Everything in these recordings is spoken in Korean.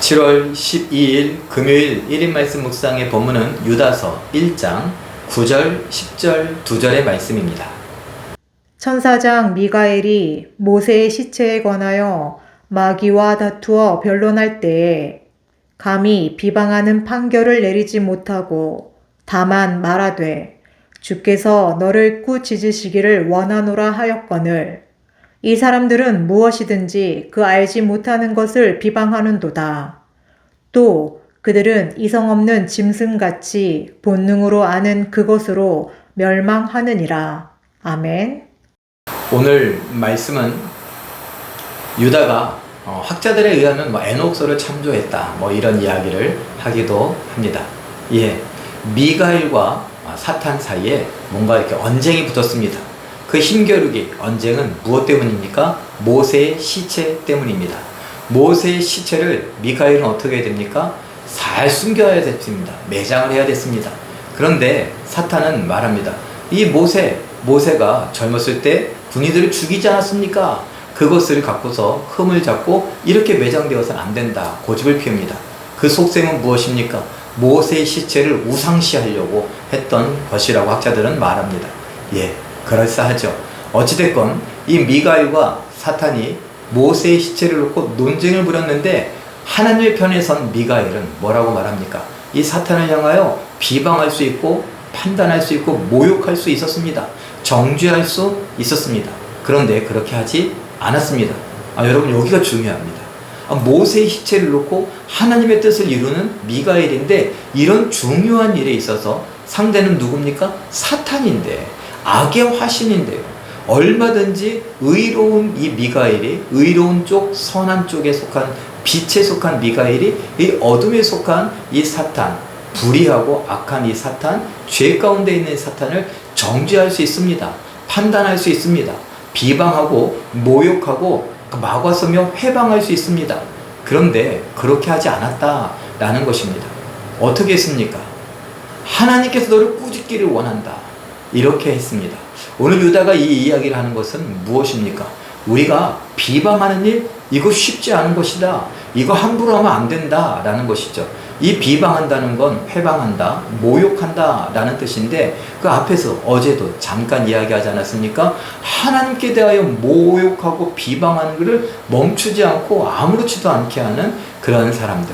7월 12일 금요일 1인 말씀 묵상의 본문은 유다서 1장 9절, 10절, 2절의 말씀입니다. 천사장 미가엘이 모세의 시체에 관하여 마귀와 다투어 변론할 때에 감히 비방하는 판결을 내리지 못하고 다만 말하되 주께서 너를 꾸짖으시기를 원하노라 하였거늘 이 사람들은 무엇이든지 그 알지 못하는 것을 비방하는도다. 또 그들은 이성 없는 짐승같이 본능으로 아는 그것으로 멸망하느니라. 아멘. 오늘 말씀은 유다가 학자들에 의하면 에녹서를 참조했다 이런 이야기를 하기도 합니다. 미가엘과 사탄 사이에 뭔가 이렇게 언쟁이 붙었습니다. 그 힘겨루기 언쟁은 무엇 때문입니까? 모세의 시체 때문입니다. 모세의 시체를 미가엘은 어떻게 해야 됩니까? 잘 숨겨야 됐습니다. 매장을 해야 됐습니다. 그런데 사탄은 말합니다. 이 모세가 젊었을 때 군인들을 죽이지 않았습니까? 그것을 갖고서 흠을 잡고 이렇게 매장되어서는 안 된다. 고집을 피웁니다. 그 속셈은 무엇입니까? 모세의 시체를 우상시하려고 했던 것이라고 학자들은 말합니다. 그럴싸하죠. 어찌됐건 이 미가엘과 사탄이 모세의 시체를 놓고 논쟁을 벌였는데 하나님의 편에 선 미가엘은 뭐라고 말합니까? 이 사탄을 향하여 비방할 수 있고 판단할 수 있고 모욕할 수 있었습니다. 정죄할 수 있었습니다. 그런데 그렇게 하지 않았습니다. 여러분 여기가 중요합니다. 모세의 시체를 놓고 하나님의 뜻을 이루는 미가엘인데 이런 중요한 일에 있어서 상대는 누굽니까? 사탄인데 악의 화신인데요. 얼마든지 의로운 이 미가엘이 의로운 쪽 선한 쪽에 속한 빛에 속한 미가엘이 이 어둠에 속한 이 사탄 불의하고 악한 이 사탄 죄 가운데 있는 사탄을 정죄할 수 있습니다. 판단할 수 있습니다. 비방하고 모욕하고 막아서며 회방할 수 있습니다. 그런데 그렇게 하지 않았다라는 것입니다. 어떻게 했습니까? 하나님께서 너를 꾸짖기를 원한다. 이렇게 했습니다. 오늘 유다가 이 이야기를 하는 것은 무엇입니까? 우리가 비방하는 일, 이거 쉽지 않은 것이다. 이거 함부로 하면 안 된다. 라는 것이죠. 이 비방한다는 건 회방한다, 모욕한다 라는 뜻인데 그 앞에서 어제도 잠깐 이야기하지 않았습니까? 하나님께 대하여 모욕하고 비방하는 것을 멈추지 않고 아무렇지도 않게 하는 그런 사람들.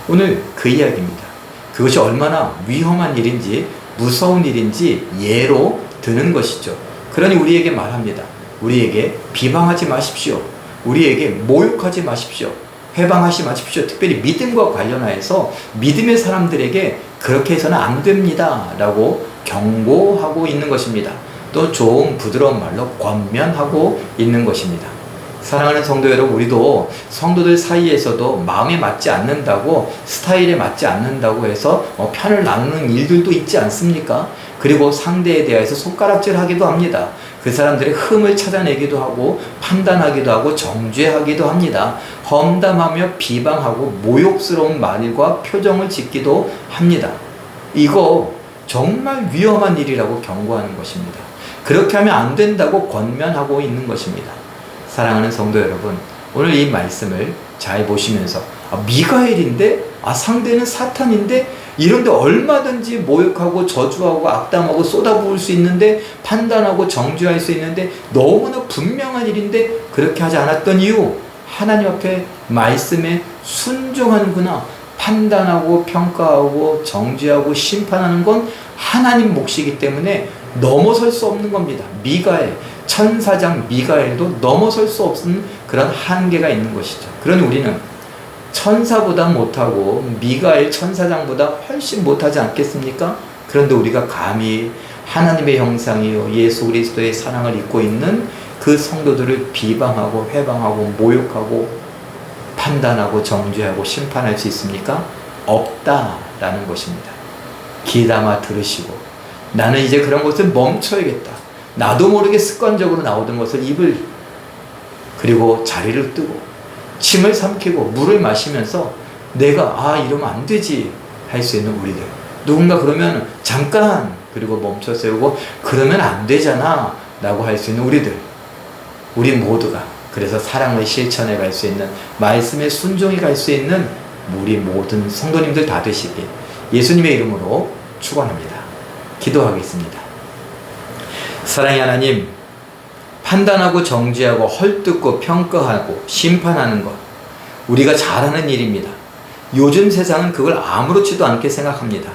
오늘 그 이야기입니다. 그것이 얼마나 위험한 일인지 무서운 일인지 예로 드는 것이죠. 그러니 우리에게 말합니다. 우리에게 비방하지 마십시오. 우리에게 모욕하지 마십시오. 회방하지 마십시오. 특별히 믿음과 관련하여서 믿음의 사람들에게 그렇게 해서는 안 됩니다 라고 경고하고 있는 것입니다. 또 좋은 부드러운 말로 권면하고 있는 것입니다. 사랑하는 성도 여러분, 우리도 성도들 사이에서도 마음에 맞지 않는다고 스타일에 맞지 않는다고 해서 편을 나누는 일들도 있지 않습니까? 그리고 상대에 대해서 손가락질 하기도 합니다. 그 사람들의 흠을 찾아내기도 하고 판단하기도 하고 정죄하기도 합니다. 험담하며 비방하고 모욕스러운 말과 표정을 짓기도 합니다. 이거 정말 위험한 일이라고 경고하는 것입니다. 그렇게 하면 안 된다고 권면하고 있는 것입니다. 사랑하는 성도 여러분, 오늘 이 말씀을 잘 보시면서 미가엘인데 상대는 사탄인데 이런데 얼마든지 모욕하고 저주하고 악담하고 쏟아부을 수 있는데 판단하고 정죄할 수 있는데 너무나 분명한 일인데 그렇게 하지 않았던 이유, 하나님 앞에 말씀에 순종하는구나. 판단하고 평가하고 정죄하고 심판하는 건 하나님 몫이기 때문에 넘어설 수 없는 겁니다. 미가엘, 천사장 미가엘도 넘어설 수 없는 그런 한계가 있는 것이죠. 그러니 우리는 천사보다 못하고 미가엘 천사장보다 훨씬 못하지 않겠습니까? 그런데 우리가 감히 하나님의 형상이요 예수 그리스도의 사랑을 입고 있는 그 성도들을 비방하고 회방하고 모욕하고 판단하고 정죄하고 심판할 수 있습니까? 없다라는 것입니다. 귀담아 들으시고 나는 이제 그런 것을 멈춰야겠다. 나도 모르게 습관적으로 나오던 것을 입을 그리고 자리를 뜨고 침을 삼키고 물을 마시면서 내가 이러면 안 되지 할 수 있는 우리들. 누군가 그러면 잠깐 그리고 멈춰 세우고 그러면 안 되잖아 라고 할 수 있는 우리들. 우리 모두가 그래서 사랑을 실천해 갈 수 있는, 말씀에 순종해 갈 수 있는 우리 모든 성도님들 다 되시길 예수님의 이름으로 축원합니다. 기도하겠습니다. 사랑의 하나님, 판단하고 정죄하고 헐뜯고 평가하고 심판하는 것, 우리가 잘하는 일입니다. 요즘 세상은 그걸 아무렇지도 않게 생각합니다.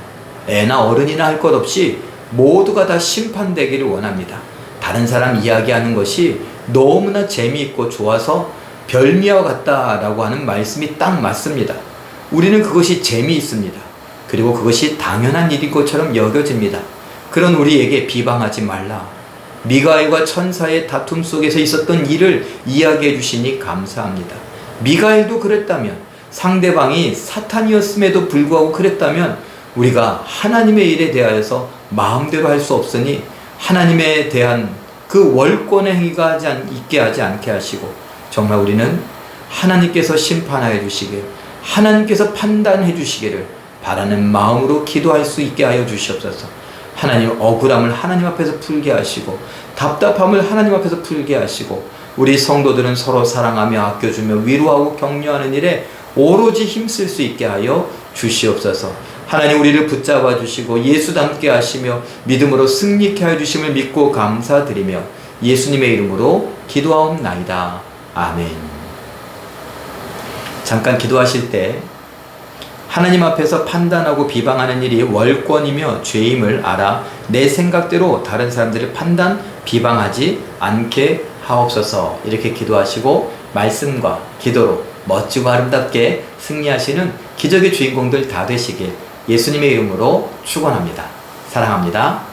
애나 어른이나 할 것 없이 모두가 다 심판되기를 원합니다. 다른 사람 이야기하는 것이 너무나 재미있고 좋아서 별미와 같다라고 하는 말씀이 딱 맞습니다. 우리는 그것이 재미있습니다. 그리고 그것이 당연한 일인 것처럼 여겨집니다. 그런 우리에게 비방하지 말라. 미가엘과 천사의 다툼 속에서 있었던 일을 이야기해 주시니 감사합니다. 미가엘도 그랬다면, 상대방이 사탄이었음에도 불구하고 그랬다면 우리가 하나님의 일에 대하여서 마음대로 할 수 없으니 하나님에 대한 그 월권의 행위가 있게 하지 않게 하시고, 정말 우리는 하나님께서 심판하여 주시길, 하나님께서 판단해 주시기를 바라는 마음으로 기도할 수 있게 하여 주시옵소서. 하나님, 억울함을 하나님 앞에서 풀게 하시고 답답함을 하나님 앞에서 풀게 하시고, 우리 성도들은 서로 사랑하며 아껴주며 위로하고 격려하는 일에 오로지 힘쓸 수 있게 하여 주시옵소서. 하나님, 우리를 붙잡아 주시고 예수닮게 하시며 믿음으로 승리케 하여 주심을 믿고 감사드리며 예수님의 이름으로 기도하옵나이다. 아멘. 잠깐 기도하실 때 하나님 앞에서 판단하고 비방하는 일이 월권이며 죄임을 알아 내 생각대로 다른 사람들을 판단, 비방하지 않게 하옵소서. 이렇게 기도하시고 말씀과 기도로 멋지고 아름답게 승리하시는 기적의 주인공들 다 되시길 예수님의 이름으로 축원합니다. 사랑합니다.